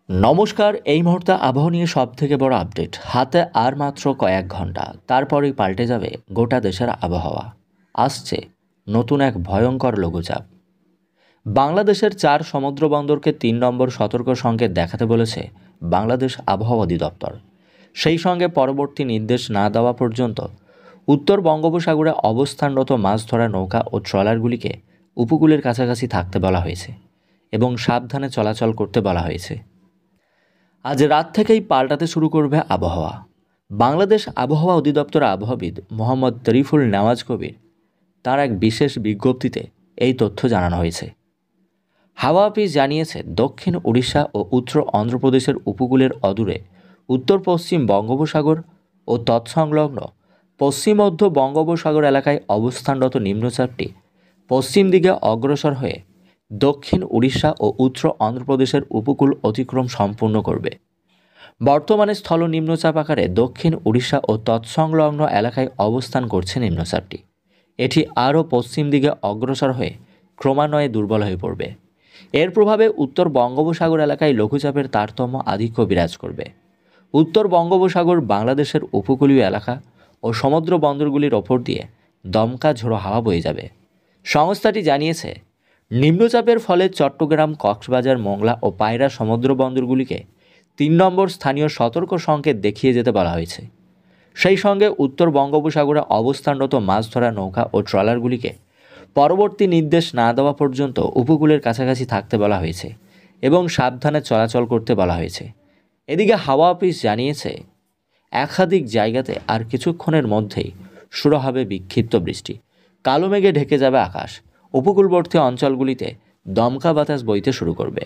নমস্কার। এই মুহূর্তে আবহাওয়া নিয়ে সবথেকে বড় আপডেট। হাতে আর মাত্র কয়েক ঘন্টা, তারপরেই পাল্টে যাবে গোটা দেশের আবহাওয়া। আসছে নতুন এক ভয়ঙ্কর লঘুচাপ। বাংলাদেশের 4 সমুদ্র বন্দরকে 3 নম্বর সতর্ক সংকেত দেখাতে বলেছে বাংলাদেশ আবহাওয়া অধিদপ্তর। সেই সঙ্গে পরবর্তী নির্দেশ না দেওয়া পর্যন্ত উত্তর বঙ্গোপসাগরে অবস্থানরত মাছ ধরা নৌকা ও ট্রলারগুলিকে উপকূলের কাছাকাছি থাকতে বলা হয়েছে এবং সাবধানে চলাচল করতে বলা হয়েছে। আজ রাত থেকেই পাল্টাতে শুরু করবে আবহাওয়া। বাংলাদেশ আবহাওয়া অধিদপ্তর আবহাওয়াবিদ মোহাম্মদ তরিফুল নেওয়াজ কবির তার এক বিশেষ বিজ্ঞপ্তিতে এই তথ্য জানানো হয়েছে। হাওয়া অফিস জানিয়েছে, দক্ষিণ উড়িষ্যা ও উত্তর অন্ধ্রপ্রদেশের উপকূলের অদূরে উত্তর পশ্চিম বঙ্গোপসাগর ও তৎসংলগ্ন পশ্চিম মধ্য বঙ্গোপসাগর এলাকায় অবস্থানরত নিম্নচাপটি পশ্চিম দিকে অগ্রসর হয়ে দক্ষিণ উড়িষ্যা ও উত্তর অন্ধ্রপ্রদেশের উপকূল অতিক্রম সম্পূর্ণ করবে। বর্তমানে স্থল নিম্নচাপ আকারে দক্ষিণ উড়িষ্যা ও তৎসংলগ্ন এলাকায় অবস্থান করছে নিম্নচাপটি। এটি আরও পশ্চিম দিকে অগ্রসর হয়ে ক্রমান্বয়ে দুর্বল হয়ে পড়বে। এর প্রভাবে উত্তর বঙ্গোপসাগর এলাকায় লঘুচাপের তারতম্য আধিক্য বিরাজ করবে। উত্তর বঙ্গোপসাগর, বাংলাদেশের উপকূলীয় এলাকা ও সমুদ্র বন্দরগুলির ওপর দিয়ে দমকা ঝোড়ো হাওয়া বয়ে যাবে। সংস্থাটি জানিয়েছে, নিম্নচাপের ফলে চট্টগ্রাম, কক্সবাজার, মোংলা ও পায়রা সমুদ্র বন্দরগুলিকে 3 নম্বর স্থানীয় সতর্ক সংকেত দেখিয়ে যেতে বলা হয়েছে। সেই সঙ্গে উত্তর বঙ্গোপসাগরে অবস্থানরত মাছ ধরা নৌকা ও ট্রলারগুলিকে পরবর্তী নির্দেশ না দেওয়া পর্যন্ত উপকূলের কাছাকাছি থাকতে বলা হয়েছে এবং সাবধানে চলাচল করতে বলা হয়েছে। এদিকে হাওয়া অফিস জানিয়েছে, একাধিক জায়গাতে আর কিছুক্ষণের মধ্যেই শুরু হবে বিক্ষিপ্ত বৃষ্টি। কালো মেঘে ঢেকে যাবে আকাশ। উপকূলবর্তী অঞ্চলগুলিতে দমকা বাতাস বইতে শুরু করবে।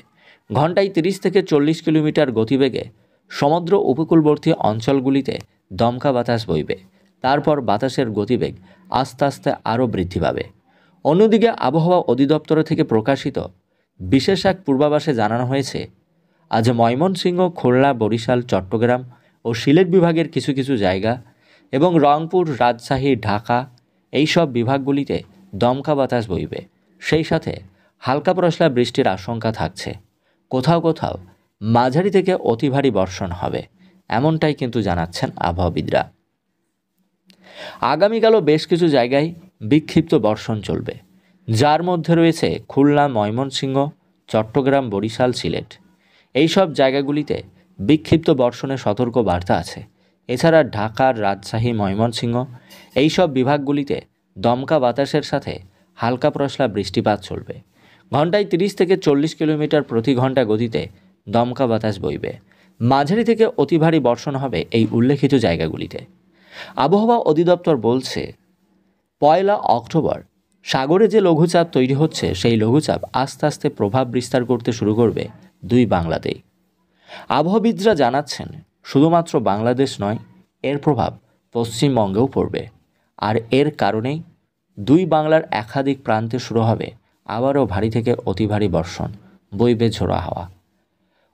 ঘন্টায় 30 থেকে 40 কিলোমিটার গতিবেগে সমুদ্র উপকূলবর্তী অঞ্চলগুলিতে দমকা বাতাস বইবে। তারপর বাতাসের গতিবেগ আস্তে আস্তে আরও বৃদ্ধি পাবে। অন্যদিকে আবহাওয়া অধিদপ্তর থেকে প্রকাশিত বিশেষ এক পূর্বাভাসে জানানো হয়েছে, আজ ময়মনসিংহ, খুলনা, বরিশাল, চট্টগ্রাম ও সিলেট বিভাগের কিছু কিছু জায়গা এবং রংপুর, রাজশাহী, ঢাকা এইসব বিভাগগুলিতে দমকা বাতাস বইবে। সেই সাথে হালকা পশলা বৃষ্টির আশঙ্কা থাকছে। কোথাও কোথাও মাঝারি থেকে অতি ভারী বর্ষণ হবে, এমনটাই কিন্তু জানাচ্ছেন আবহাওয়াবিদরা। আগামীকালও বেশ কিছু জায়গায় বিক্ষিপ্ত বর্ষণ চলবে, যার মধ্যে রয়েছে খুলনা, ময়মনসিংহ, চট্টগ্রাম, বরিশাল, সিলেট। এইসব জায়গাগুলিতে বিক্ষিপ্ত বর্ষণের সতর্ক বার্তা আছে। এছাড়া ঢাকার, রাজশাহী, ময়মনসিংহ এইসব বিভাগগুলিতে দমকা বাতাসের সাথে হালকা পশলা বৃষ্টিপাত চলবে। ঘন্টায় 30 থেকে 40 কিলোমিটার প্রতি ঘন্টা গতিতে দমকা বাতাস বইবে। মাঝারি থেকে অতি ভারী বর্ষণ হবে এই উল্লেখিত জায়গাগুলিতে। আবহাওয়া অধিদপ্তর বলছে, 1 অক্টোবর সাগরে যে লঘুচাপ তৈরি হচ্ছে, সেই লঘুচাপ আস্তে আস্তে প্রভাব বিস্তার করতে শুরু করবে 2 বাংলাতেই। আবহাওয়াবিদরা জানাচ্ছেন, শুধুমাত্র বাংলাদেশ নয়, এর প্রভাব পশ্চিমবঙ্গেও পড়বে। আর এর কারণেই 2 বাংলার একাধিক প্রান্তে শুরু হবে আবারও ভারী থেকে অতি ভারী বর্ষণ, বইবে ঝোড়ো হাওয়া।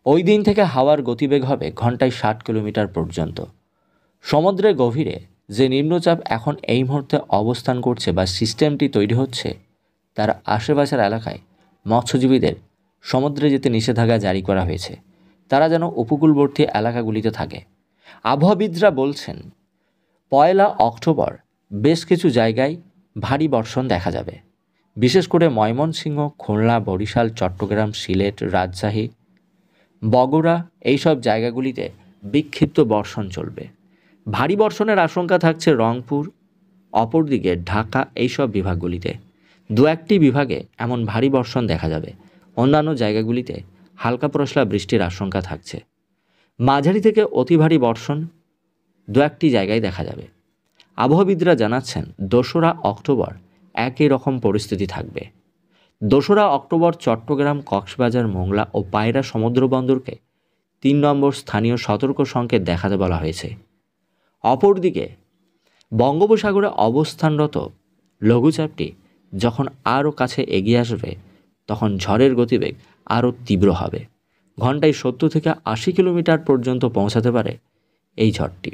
ওই দিন থেকে হাওয়ার গতিবেগ হবে ঘন্টায় 60 কিলোমিটার পর্যন্ত। সমুদ্রের গভীরে যে নিম্নচাপ এখন এই মুহূর্তে অবস্থান করছে বা সিস্টেমটি তৈরি হচ্ছে, তার আশেপাশের এলাকায় মৎস্যজীবীদের সমুদ্রে যেতে নিষেধাজ্ঞা জারি করা হয়েছে। তারা যেন উপকূলবর্তী এলাকাগুলিতে থাকে। আবহাওয়াবিদরা বলছেন, 1 অক্টোবর বেশ কিছু জায়গায় ভারী বর্ষণ দেখা যাবে। বিশেষ করে ময়মনসিংহ, খুলনা, বরিশাল, চট্টগ্রাম, সিলেট, রাজশাহী, বগুড়া এইসব জায়গাগুলিতে বিক্ষিপ্ত বর্ষণ চলবে। ভারী বর্ষণের আশঙ্কা থাকছে রংপুর, অপরদিকে ঢাকা এইসব বিভাগগুলিতে। 2-1টি বিভাগে এমন ভারী বর্ষণ দেখা যাবে। অন্যান্য জায়গাগুলিতে হালকা পশলা বৃষ্টির আশঙ্কা থাকছে। মাঝারি থেকে অতি ভারী বর্ষণ 2-1টি জায়গায় দেখা যাবে। আবহাওয়াবিদরা জানাচ্ছেন, 2রা অক্টোবর একই রকম পরিস্থিতি থাকবে। 2রা অক্টোবর চট্টগ্রাম, কক্সবাজার, মোংলা ও পায়রা সমুদ্র বন্দরকে 3 নম্বর স্থানীয় সতর্ক সংকেত দেখাতে বলা হয়েছে। অপরদিকে বঙ্গোপসাগরে অবস্থানরত লঘুচাপটি যখন আরও কাছে এগিয়ে আসবে, তখন ঝড়ের গতিবেগ আরও তীব্র হবে। ঘন্টায় 70 থেকে 80 কিলোমিটার পর্যন্ত পৌঁছাতে পারে এই ঝড়টি।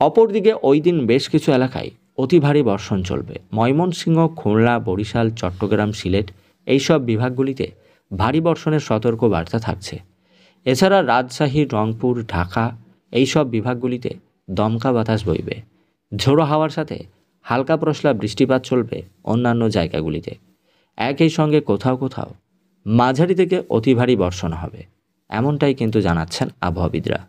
অপরদিকে ওই দিন বেশ কিছু এলাকায় অতি ভারী বর্ষণ চলবে। ময়মনসিংহ, খুলনা, বরিশাল, চট্টগ্রাম, সিলেট এইসব বিভাগগুলিতে ভারী বর্ষণের সতর্ক বার্তা থাকছে। এছাড়া রাজশাহী, রংপুর, ঢাকা এইসব বিভাগগুলিতে দমকা বাতাস বইবে। ঝোড়ো হাওয়ার সাথে হালকা পশলা বৃষ্টিপাত চলবে অন্যান্য জায়গাগুলিতে। একই সঙ্গে কোথাও কোথাও মাঝারি থেকে অতি ভারী বর্ষণ হবে, এমনটাই কিন্তু জানাচ্ছেন আবহাওয়াবিদরা।